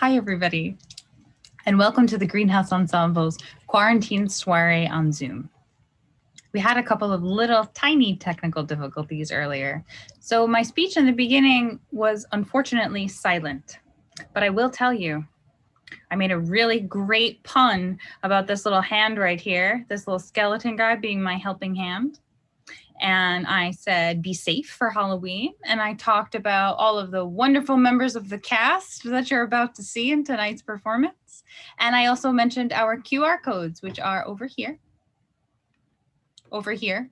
Hi, everybody, and welcome to the Greenhouse Ensemble's quarantine soiree on Zoom. We had a couple of little tiny technical difficulties earlier, so my speech in the beginning was unfortunately silent. But I will tell you, I made a really great pun about this little hand right here, this little skeleton guy being my helping hand. And I said, be safe for Halloween. And I talked about all of the wonderful members of the cast that you're about to see in tonight's performance. And I also mentioned our QR codes, which are over here. Over here.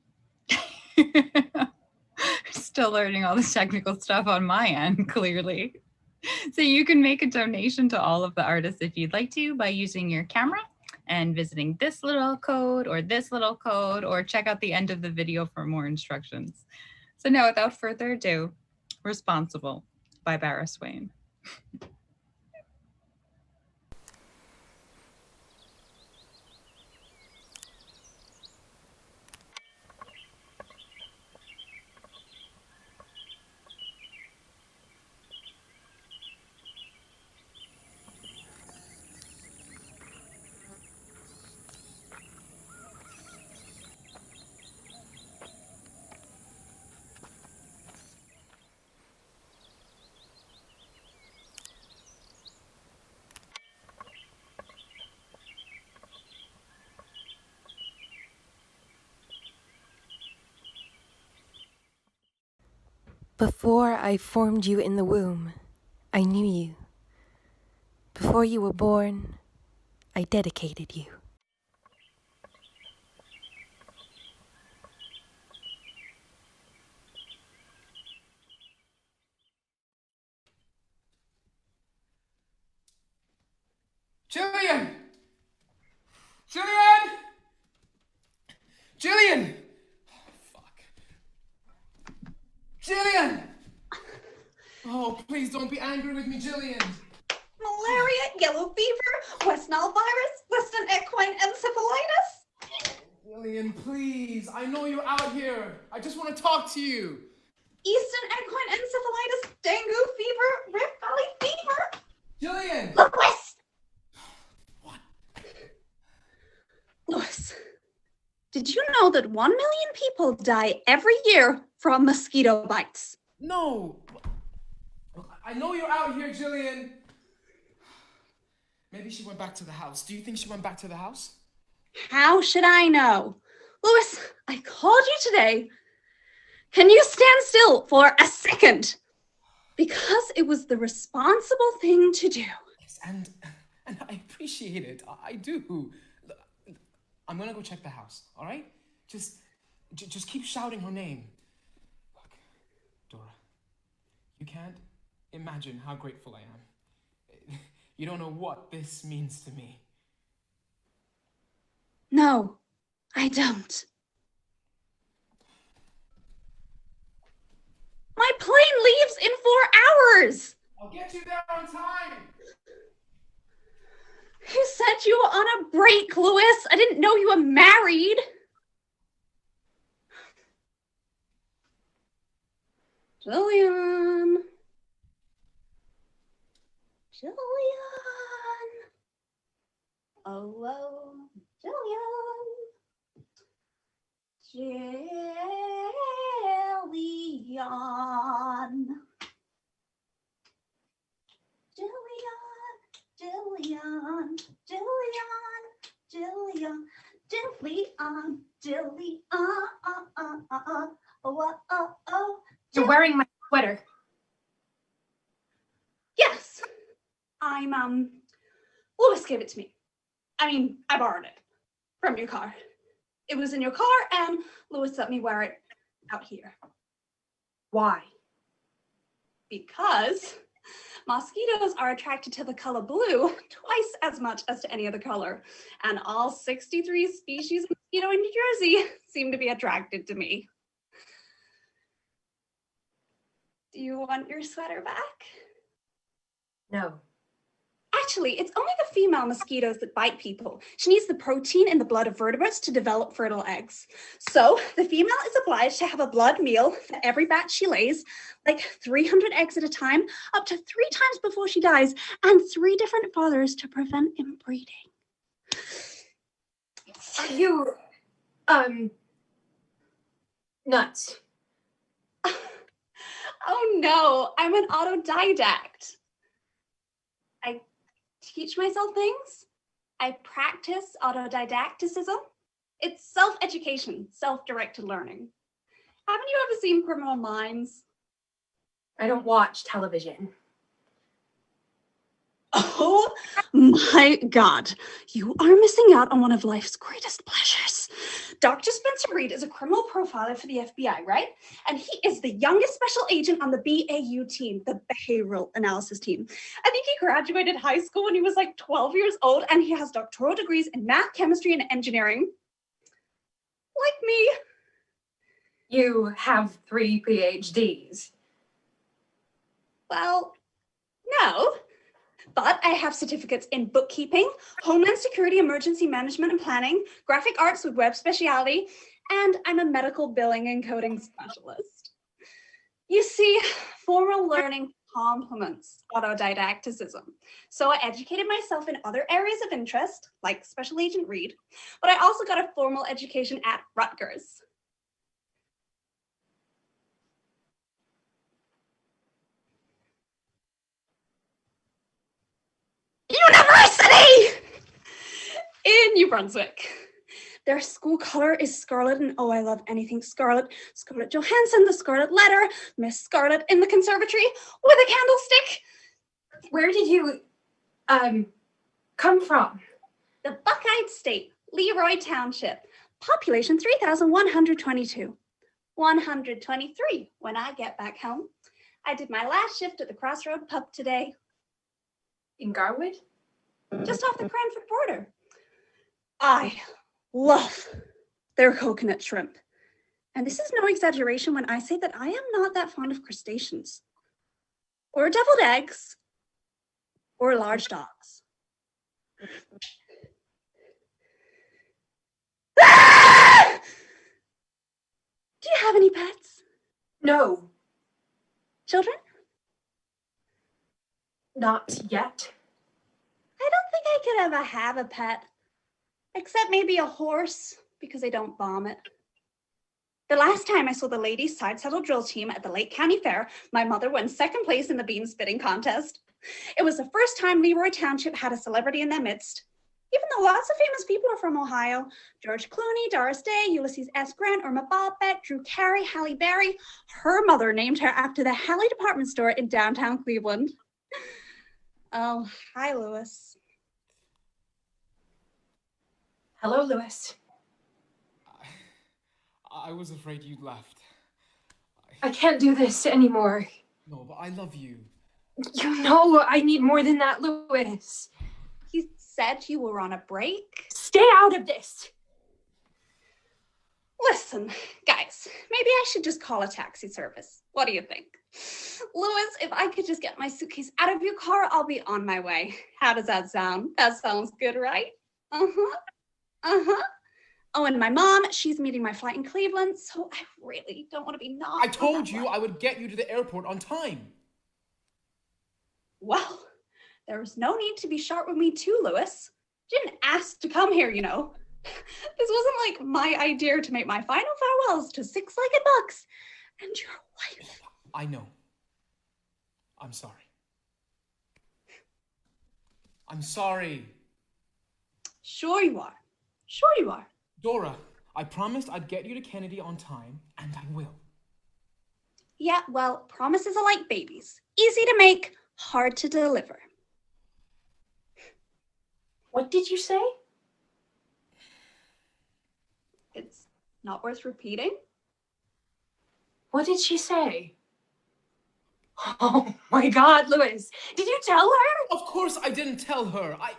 Still learning all this technical stuff on my end, clearly. So you can make a donation to all of the artists if you'd like to by using your camera and visiting this little code or check out the end of the video for more instructions. So now, without further ado, Responsible by Bara Swain. Before I formed you in the womb, I knew you. Before you were born, I dedicated you. Jillian! Jillian! Jillian! Fuck. Jillian! Oh, please don't be angry with me, Jillian. Malaria, yellow fever, West Nile virus, Western equine encephalitis. Jillian, please. I know you're out here. I just want to talk to you. Eastern equine encephalitis, dengue fever, Rift Valley fever. Jillian! Louis! What? Louis, did you know that 1 million people die every year from mosquito bites? No. I know you're out here, Jillian. Maybe she went back to the house. Do you think she went back to the house? How should I know? Louis, I called you today. Can you stand still for a second? Because it was the responsible thing to do. Yes, and I appreciate it. I do. I'm gonna go check the house, all right? Just keep shouting her name. Look, Dora, you can't imagine how grateful I am. You don't know what this means to me. No, I don't. My plane leaves in 4 hours. I'll get you there on time. Who sent you on a break, Louis? I didn't know you were married. Jillian. Hello, Jillian. You're wearing my sweater. Yes, Louis gave it to me. I borrowed it from your car. It was in your car, and Louis let me wear it out here. Why? Because mosquitoes are attracted to the color blue twice as much as to any other color, and all 63 species of mosquito in New Jersey seem to be attracted to me. Do you want your sweater back? No. I Actually, it's only the female mosquitoes that bite people. She needs the protein in the blood of vertebrates to develop fertile eggs. So the female is obliged to have a blood meal for every batch she lays, like 300 eggs at a time, up to 3 times before she dies, and 3 different fathers to prevent inbreeding. Are you, nuts? Oh no, I'm an autodidact. I teach myself things. I practice autodidacticism. It's self-education, self-directed learning. Haven't you ever seen Criminal Minds? I don't watch television. Oh my God, you are missing out on one of life's greatest pleasures. Dr. Spencer Reed is a criminal profiler for the FBI, right? And he is the youngest special agent on the BAU team, the behavioral analysis team. I think he graduated high school when he was like 12 years old, and he has doctoral degrees in math, chemistry, and engineering. Like me. You have 3 PhDs. Well, no. But I have certificates in bookkeeping, homeland security, emergency management and planning, graphic arts with web speciality, and I'm a medical billing and coding specialist. You see, formal learning complements autodidacticism. So I educated myself in other areas of interest, like Special Agent Reed, but I also got a formal education at Rutgers. University in New Brunswick. Their school color is scarlet, and oh, I love anything scarlet. Scarlett Johansson, the Scarlet Letter, Miss Scarlet in the conservatory with a candlestick. Where did you, come from? The Buckeye State, Leroy Township. Population 3,122. 123 when I get back home. I did my last shift at the Crossroad Pub today. In Garwood? Just off the Cranford border. I love their coconut shrimp. And this is no exaggeration when I say that I am not that fond of crustaceans, or deviled eggs, or large dogs. Ah! Do you have any pets? No, Children? not yet. I don't think I could ever have a pet, except maybe a horse, because they don't vomit. The last time I saw the ladies' side saddle drill team at the Lake County Fair, my mother won 2nd place in the bean spitting contest. It was the first time Leroy Township had a celebrity in their midst. Even though lots of famous people are from Ohio, George Clooney, Doris Day, Ulysses S. Grant, Irma Bobbitt, Drew Carey, Halle Berry, her mother named her after the Halle department store in downtown Cleveland. Oh, hi, Lewis. Hello, Lewis. I was afraid you'd left. I can't do this anymore. No, but I love you. You know I need more than that, Lewis. You said you were on a break? Stay out of this. Listen, guys, maybe I should just call a taxi service. What do you think? Lewis, if I could just get my suitcase out of your car, I'll be on my way. How does that sound? That sounds good, right? Uh-huh. Uh-huh. Oh, and my mom, she's meeting my flight in Cleveland, so I really don't want to be not. I told you I would get you to the airport on time. Well, there was no need to be sharp with me too, Lewis. You didn't ask to come here, you know. This wasn't like my idea to make my final farewells to 6-legged bucks and your wife. I know. I'm sorry. I'm sorry. Sure you are. Sure you are. Dora, I promised I'd get you to Kennedy on time, and I will. Yeah, well, promises are like babies. Easy to make, hard to deliver. What did you say? It's not worth repeating. What did she say? Oh my God, Lewis. Did you tell her? Of course I didn't tell her. I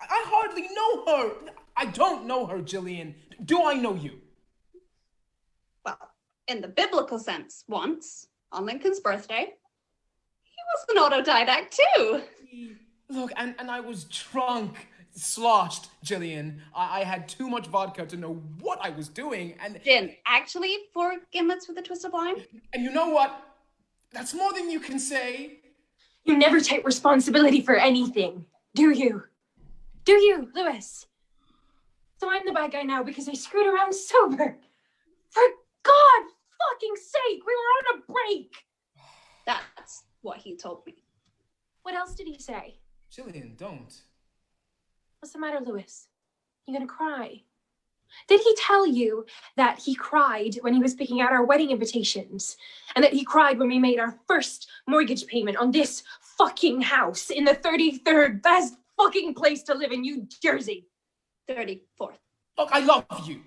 hardly know her. I don't know her, Jillian. Do I know you? Well, in the biblical sense, once, on Lincoln's birthday, he was an autodidact too. Look, and I was drunk, sloshed, Jillian. I had too much vodka to know what I was doing, and Gin, actually, 4 gimlets with a twist of lime? you know what? That's more than you can say. You never take responsibility for anything, do you? Do you, Lewis? So I'm the bad guy now because I screwed around sober. For God fucking sake, we were on a break. That's what he told me. What else did he say? Jillian, don't. What's the matter, Lewis? You gonna cry? Did he tell you that he cried when he was picking out our wedding invitations? And that he cried when we made our first mortgage payment on this fucking house in the 33rd best fucking place to live in New Jersey? 34th. Look, I love you.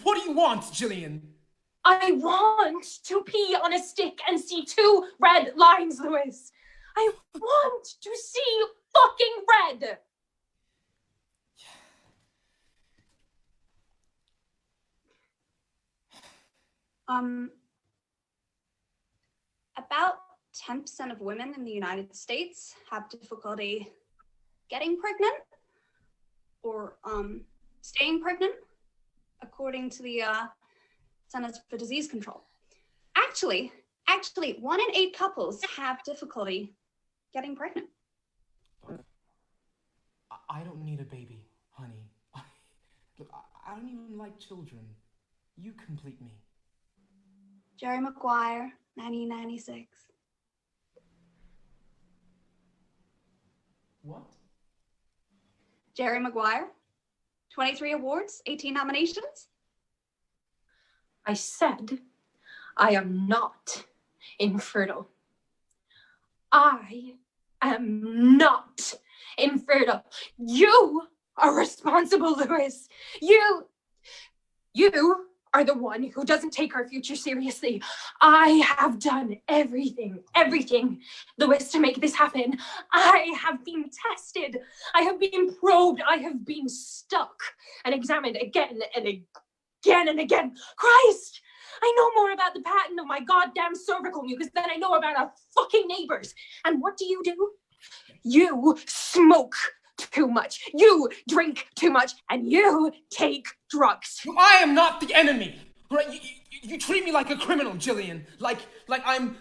What do you want, Jillian? I want to pee on a stick and see 2 red lines, Lewis. I want to see fucking red. About 10% of women in the United States have difficulty getting pregnant or staying pregnant, according to the Centers for Disease Control. Actually, 1 in 8 couples have difficulty getting pregnant. I don't need a baby, honey. Look, I don't even like children. You complete me. Jerry Maguire, 1996. What? Jerry Maguire, 23 awards, 18 nominations. I said, I am not infertile. I am not infertile. You are responsible, Lewis. You are the one who doesn't take our future seriously. I have done everything, Lewis, to make this happen. I have been tested. I have been probed. I have been stuck and examined again and again and again. Christ! I know more about the pattern of my goddamn cervical mucus than I know about our fucking neighbors. And what do? You smoke too much. You drink too much. And you take drugs. I am not the enemy. Right? You treat me like a criminal, Jillian. Like I'm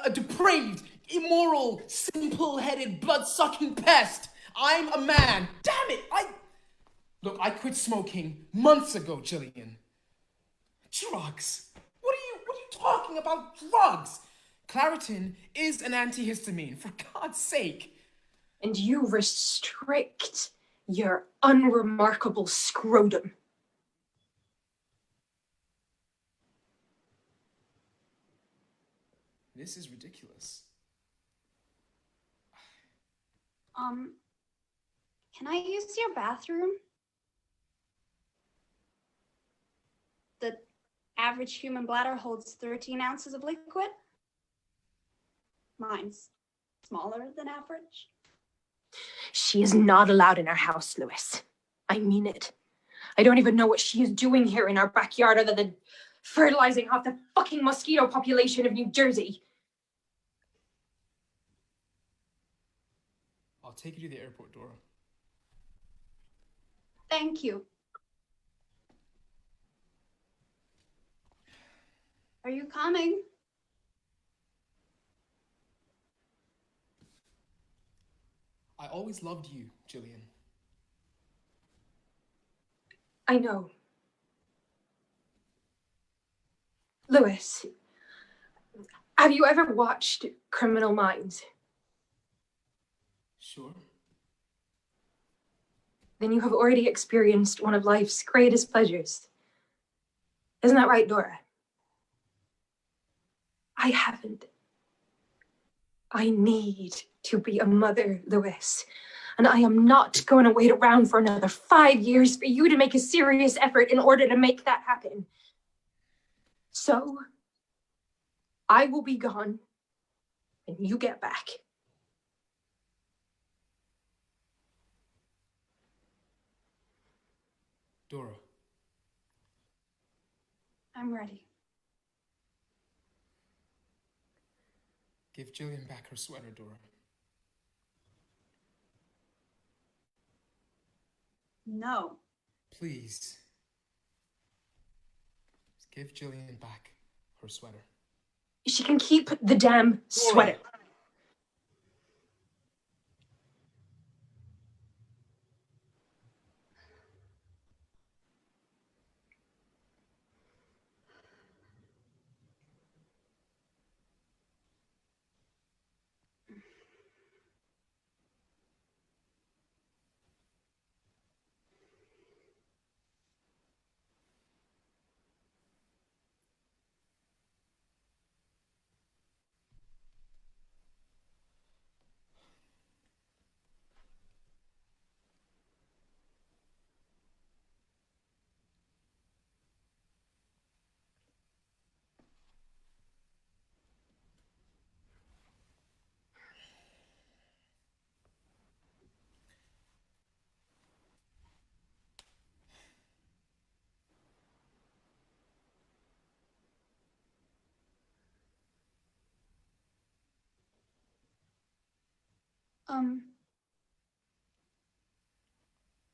a depraved, immoral, simple-headed, blood-sucking pest. I'm a man. Damn it! Look, I quit smoking months ago, Jillian. Drugs? What are you talking about? Drugs? Claritin is an antihistamine, for God's sake. And you restrict your unremarkable scrotum. This is ridiculous. Can I use your bathroom? The average human bladder holds 13 ounces of liquid. Mine's smaller than average. She is not allowed in our house, Lewis. I mean it. I don't even know what she is doing here in our backyard other than fertilizing half the fucking mosquito population of New Jersey. I'll take you to the airport, Dora. Thank you. Are you coming? I always loved you, Jillian. I know. Lewis, have you ever watched Criminal Minds? Sure. Then you have already experienced one of life's greatest pleasures. Isn't that right, Dora? I haven't. I need to be a mother, Lewis. And I am not going to wait around for another 5 years for you to make a serious effort in order to make that happen. So, I will be gone when you get back. Dora. I'm ready. Give Jillian back her sweater, Dora. No. Please. Just give Jillian back her sweater. She can keep the damn sweater.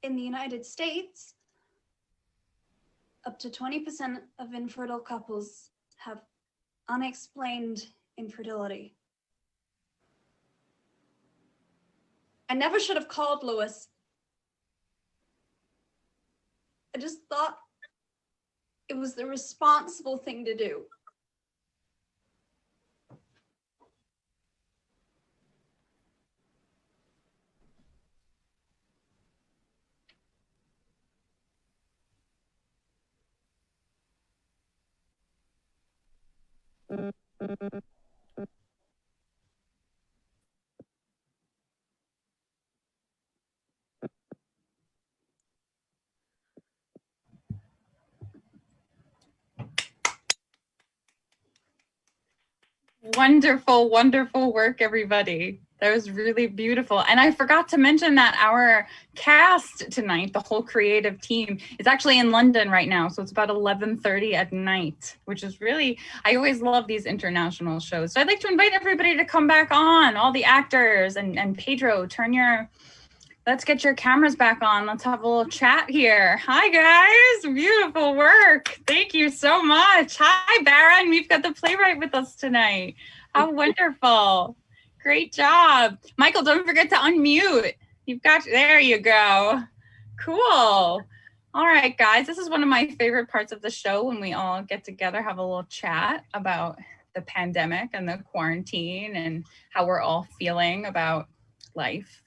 In the United States, up to 20% of infertile couples have unexplained infertility. I never should have called Lewis. I just thought it was the responsible thing to do. Wonderful, wonderful work, everybody. That was really beautiful. And I forgot to mention that our cast tonight, the whole creative team, is actually in London right now. So it's about 11:30 at night, which is really, I always love these international shows. So I'd like to invite everybody to come back on, all the actors, and Pedro, let's get your cameras back on. Let's have a little chat here. Hi, guys. Beautiful work. Thank you so much. Hi, Bara. And we've got the playwright with us tonight. How wonderful. Great job. Michael, don't forget to unmute. There you go. Cool. All right, guys. This is one of my favorite parts of the show when we all get together, have a little chat about the pandemic and the quarantine and how we're all feeling about life.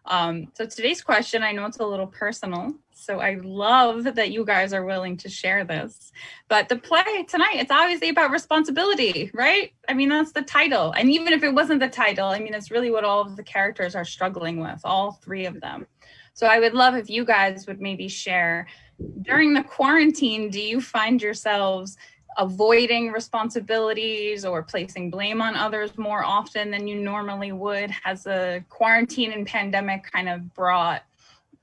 So today's question, I know it's a little personal, so I love that you guys are willing to share this. But the play tonight, it's obviously about responsibility, right? I mean, that's the title. And even if it wasn't the title, I mean, it's really what all of the characters are struggling with, all three of them. So I would love if you guys would maybe share, during the quarantine, do you find yourselves avoiding responsibilities or placing blame on others more often than you normally would? Has the quarantine and pandemic kind of brought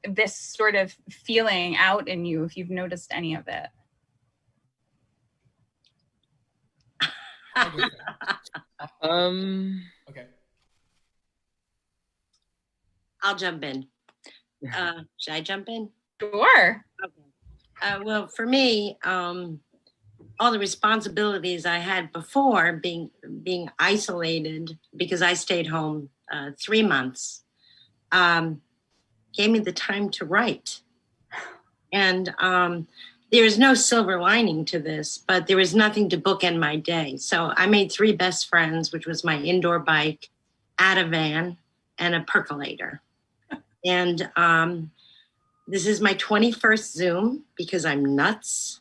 this sort of feeling out in you, if you've noticed any of it? Okay. I'll jump in. Should I jump in? Sure. Okay. Well, for me, all the responsibilities I had before, being isolated because I stayed home 3 months, gave me the time to write. And there is no silver lining to this, but there was nothing to bookend my day. So I made 3 best friends, which was my indoor bike, Ativan, and a percolator. And this is my 21st Zoom because I'm nuts.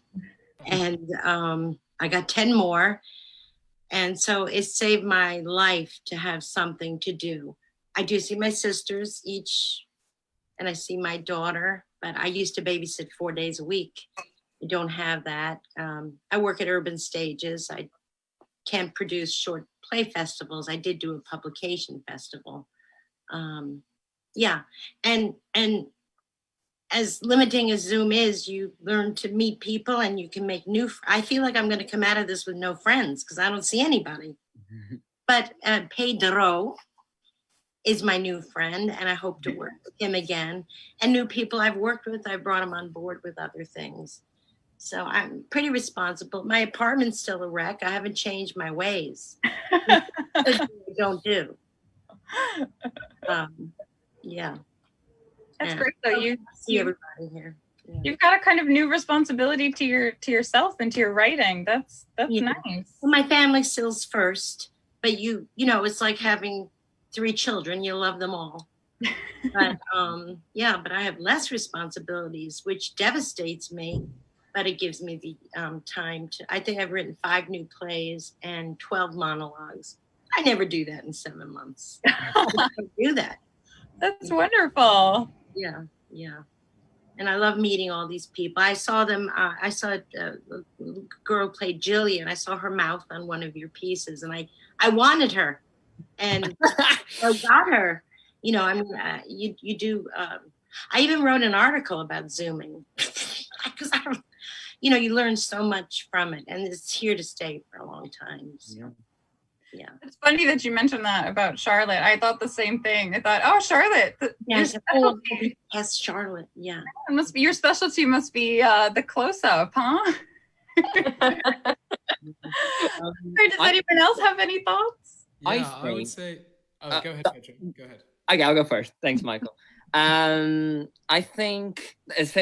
And I got 10 more. And so it saved my life to have something to do. I do see my sisters each, and I see my daughter, but I used to babysit 4 days a week. I don't have that. I work at Urban Stages. I can't produce short play festivals. I did do a publication festival. Yeah, and as limiting as Zoom is, you learn to meet people and you can make I feel like I'm going to come out of this with no friends because I don't see anybody. But Pedro, is my new friend, and I hope to work with him again. And new people I've worked with, I brought him on board with other things. So I'm pretty responsible. My apartment's still a wreck. I haven't changed my ways. I don't do. Yeah. That's Yeah. great though. I see everybody here. Yeah. You've got a kind of new responsibility to yourself and to your writing. That's nice. Well, my family still's first, but you know, it's like having 3 children. You love them all. But but I have less responsibilities, which devastates me, but it gives me the time to. I think I've written 5 new plays and 12 monologues. I never do that in 7 months. I don't do that. That's wonderful. Yeah. And I love meeting all these people. I saw them. I saw a girl play Jillian. I saw her mouth on one of your pieces, and I wanted her, and I got her. You know, I mean, you do. I even wrote an article about Zooming because I don't. You know, you learn so much from it, and it's here to stay for a long time. So. Yeah. It's funny that you mentioned that about Charlotte. I thought the same thing. I thought, oh, Charlotte. Yes, Charlotte. Yeah. It must be your specialty. Must be the close-up, huh? Does anyone else have any thoughts? Yeah, I would say. Oh, go ahead, Pedro. Go ahead. Okay, I'll go first. Thanks, Michael. I think,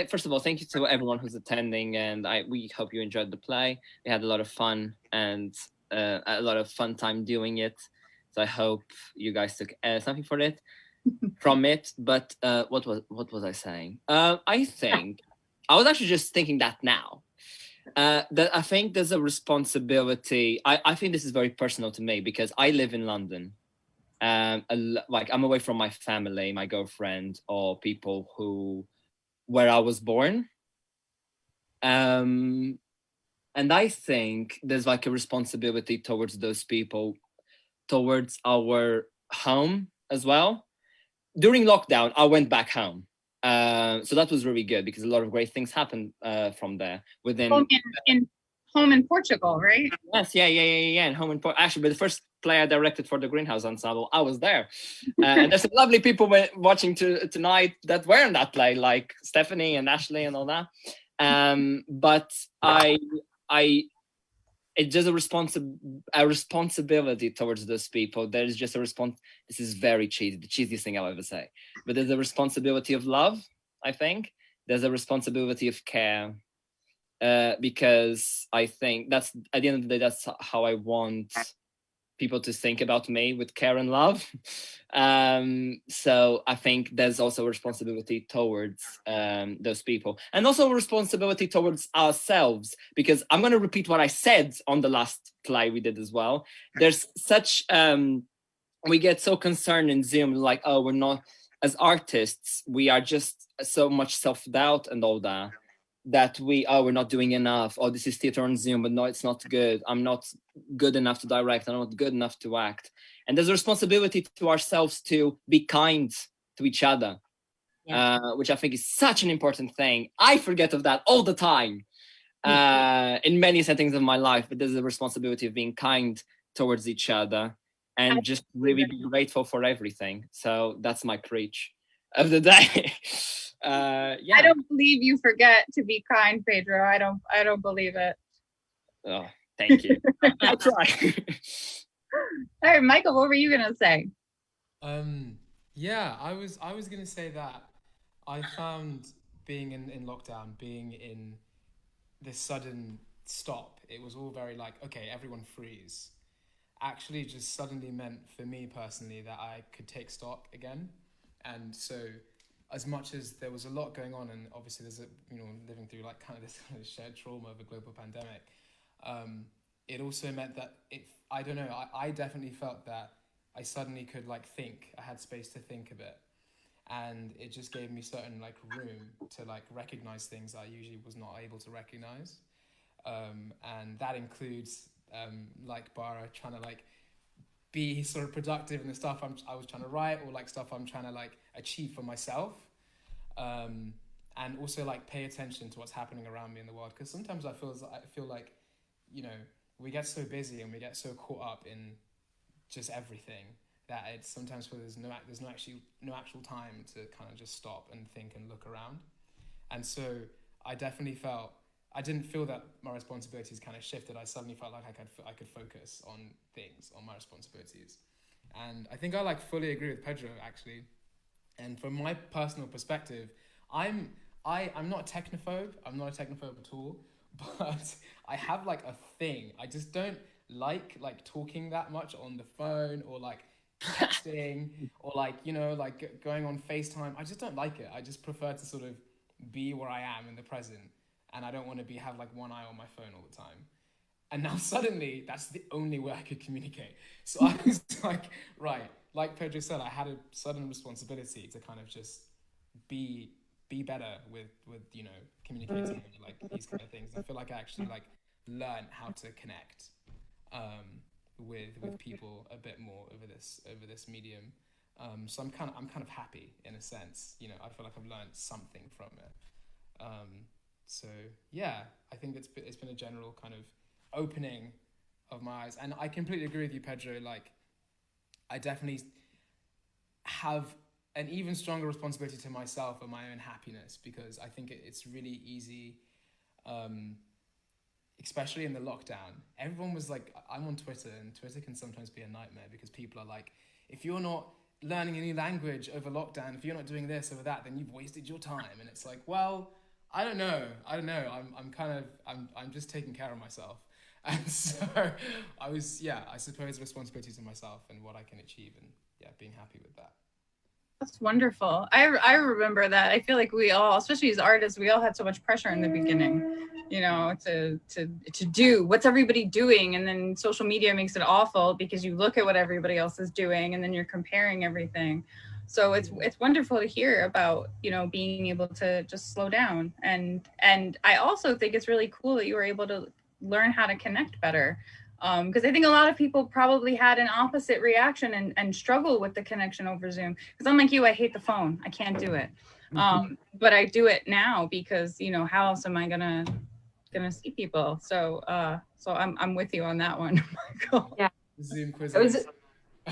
first of all, thank you to everyone who's attending, and we hope you enjoyed the play. We had a lot of fun and a lot of fun time doing it. So I hope you guys took something from it. But what was I saying? I think I was actually just thinking that now. That I think there's a responsibility. I think this is very personal to me because I live in London. Like I'm away from my family, my girlfriend, or people where I was born. And I think there's like a responsibility towards those people, towards our home as well. During lockdown, I went back home. So that was really good because a lot of great things happened from there. Home in Portugal, right? Yes, yeah. And home in Portugal. Actually, but the first play I directed for the Greenhouse Ensemble, I was there. And there's some lovely people watching tonight that were in that play, like Stephanie and Ashley and all that. But it's just a responsibility towards those people. There is just this is very cheesy, the cheesiest thing I'll ever say, but there's a responsibility of love. I think there's a responsibility of care, because I think that's, at the end of the day, that's how I want people to think about me, with care and love. So I think there's also a responsibility towards those people, and also a responsibility towards ourselves, because I'm going to repeat what I said on the last play we did as well. There's such we get so concerned in Zoom, like, oh, we're not, as artists, we are just so much self-doubt and all that we're not doing enough. Oh, this is theater on Zoom, but no, it's not good. I'm not good enough to direct. I'm not good enough to act. And there's a responsibility to ourselves to be kind to each other, which I think is such an important thing. I forget of that all the time in many settings of my life, but there's a responsibility of being kind towards each other and just really be grateful for everything. So that's my preach of the day. I don't believe you forget to be kind, Pedro. I don't believe it. Oh, thank you. I'll try. All right, Michael, what were you gonna say? I was gonna say that I found being in lockdown, being in this sudden stop, it was all very like, okay, everyone freeze, actually just suddenly meant for me personally that I could take stock again. And so as much as there was a lot going on, and obviously there's living through like kind of this kind of shared trauma of a global pandemic, it also meant that I definitely felt that I suddenly could like think. I had space to think a bit, and it just gave me certain like room to like recognize things I usually was not able to recognize, and that includes like Bara trying to like be sort of productive in the stuff I was trying to write, or like stuff I'm trying to like achieve for myself, and also like pay attention to what's happening around me in the world, because sometimes I feel like we get so busy and we get so caught up in just everything that it sometimes feels there's no actual time to kind of just stop and think and look around. And so I definitely I didn't feel that my responsibilities kind of shifted. I suddenly felt like I could focus on things, on my responsibilities. And I think I like fully agree with Pedro, actually. And from my personal perspective, I'm not a technophobe. I'm not a technophobe at all, but I have like a thing. I just don't like talking that much on the phone, or like texting, or like, you know, like going on FaceTime. I just don't like it. I just prefer to sort of be where I am in the present, and I don't want to have like one eye on my phone all the time. And now suddenly that's the only way I could communicate. So I was like, right, like Pedro said, I had a sudden responsibility to kind of just be better with you know, communicating like these kind of things. I feel like I actually like learn how to connect with people a bit more over this medium. So I'm kind of happy in a sense. You know, I feel like I've learned something from it. So yeah, I think it's been a general kind of opening of my eyes, and I completely agree with you, Pedro. Like, I definitely have an even stronger responsibility to myself and my own happiness, because I think it's really easy, especially in the lockdown. Everyone was like, I'm on Twitter, and Twitter can sometimes be a nightmare because people are like, if you're not learning a new language over lockdown, if you're not doing this over that, then you've wasted your time. And it's like, well, I don't know. I'm just taking care of myself. And so I suppose responsibility to myself and what I can achieve, and being happy with that. That's wonderful. I remember that. I feel like we all, especially as artists, we all had so much pressure in the beginning, you know, to do what's everybody doing, and then social media makes it awful because you look at what everybody else is doing and then you're comparing everything. So it's wonderful to hear about, you know, being able to just slow down, and I also think it's really cool that you were able to learn how to connect better. Because I think a lot of people probably had an opposite reaction and struggle with the connection over Zoom. Because I'm like you, I hate the phone. I can't do it. But I do it now because, you know, how else am I gonna see people? So I'm with you on that one, Michael. Yeah. Zoom quizzes.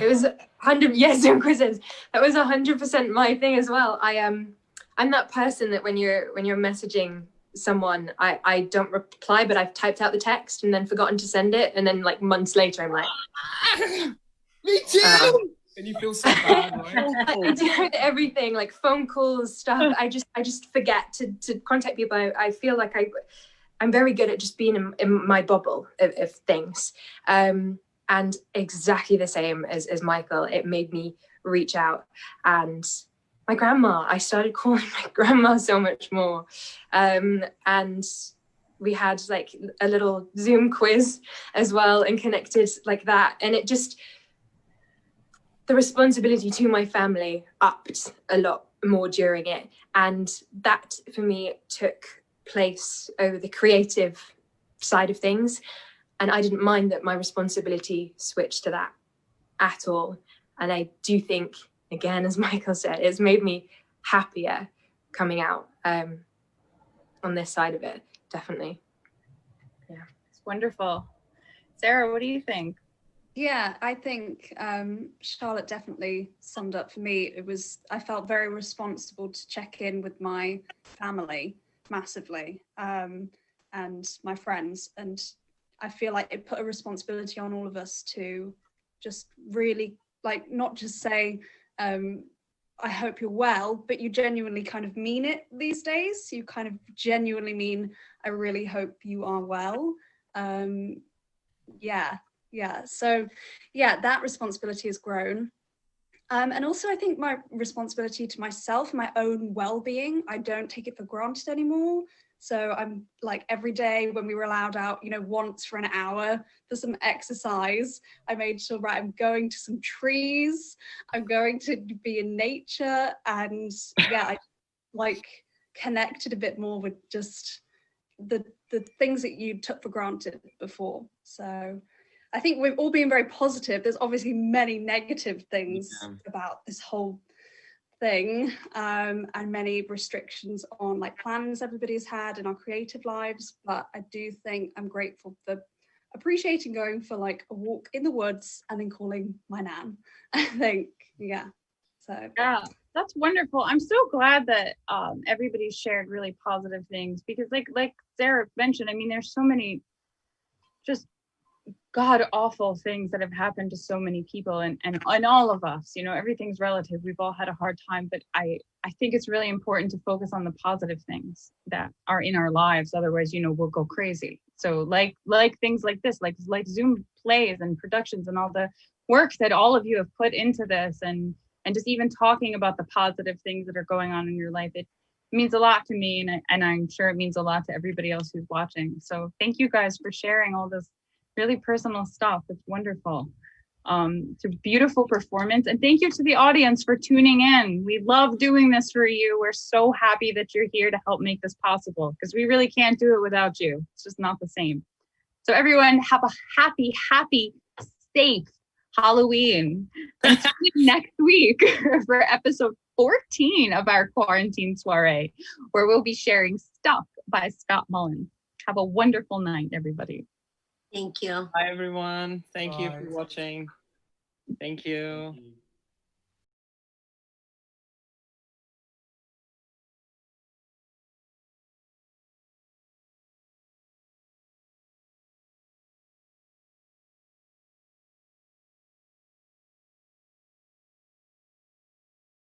It was 100. Zoom quizzes. That was 100% my thing as well. I'm that person that when you're messaging someone, I don't reply, but I've typed out the text and then forgotten to send it, and then like months later I'm like, me too. And you feel so bad, right? I do everything, like phone calls, stuff. I just forget to contact people. I feel like I'm very good at just being in my bubble of things. And exactly the same as Michael, it made me reach out. And my grandma, I started calling my grandma so much more. And we had like a little Zoom quiz as well and connected like that. And it just, the responsibility to my family upped a lot more during it. And that for me took place over the creative side of things. And I didn't mind that my responsibility switched to that at all. And I do think, again, as Michael said, it's made me happier coming out on this side of it, definitely. Yeah. It's wonderful. Sarah, what do you think? Yeah, I think Charlotte definitely summed up for me. I felt very responsible to check in with my family massively, and my friends. And I feel like it put a responsibility on all of us to just really, like, not just say, I hope you're well, but you genuinely kind of mean it these days. You kind of genuinely mean, I really hope you are well. So that responsibility has grown. And also I think my responsibility to myself, my own well-being, I don't take it for granted anymore. So I'm like, every day when we were allowed out, you know, once for an hour for some exercise, I made sure, right, I'm going to some trees, I'm going to be in nature, and I like connected a bit more with just the things that you took for granted before. So I think we've all been very positive. There's obviously many negative things about this whole thing, and many restrictions on like plans everybody's had in our creative lives, but I do think I'm grateful for appreciating going for like a walk in the woods and then calling my nan. I think, yeah. So yeah, that's wonderful. I'm so glad that everybody shared really positive things, because like Sarah mentioned, I mean, there's so many just god awful things that have happened to so many people, and all of us, you know, everything's relative. We've all had a hard time, but I think it's really important to focus on the positive things that are in our lives. Otherwise, you know, we'll go crazy. So like things like this, like Zoom plays and productions and all the work that all of you have put into this, and just even talking about the positive things that are going on in your life, it means a lot to me, and I'm sure it means a lot to everybody else who's watching. So thank you guys for sharing all this really personal stuff. It's wonderful. It's a beautiful performance, and thank you to the audience for tuning in. We love doing this for you. We're so happy that you're here to help make this possible, because we really can't do it without you. It's just not the same. So everyone, have a happy, safe Halloween. And tune in next week for episode 14 of our quarantine soiree, where we'll be sharing Stuck by Scott Mullen. Have a wonderful night, everybody. Thank you. Bye, everyone. Thank you Bye. for watching. Thank you. Thank you.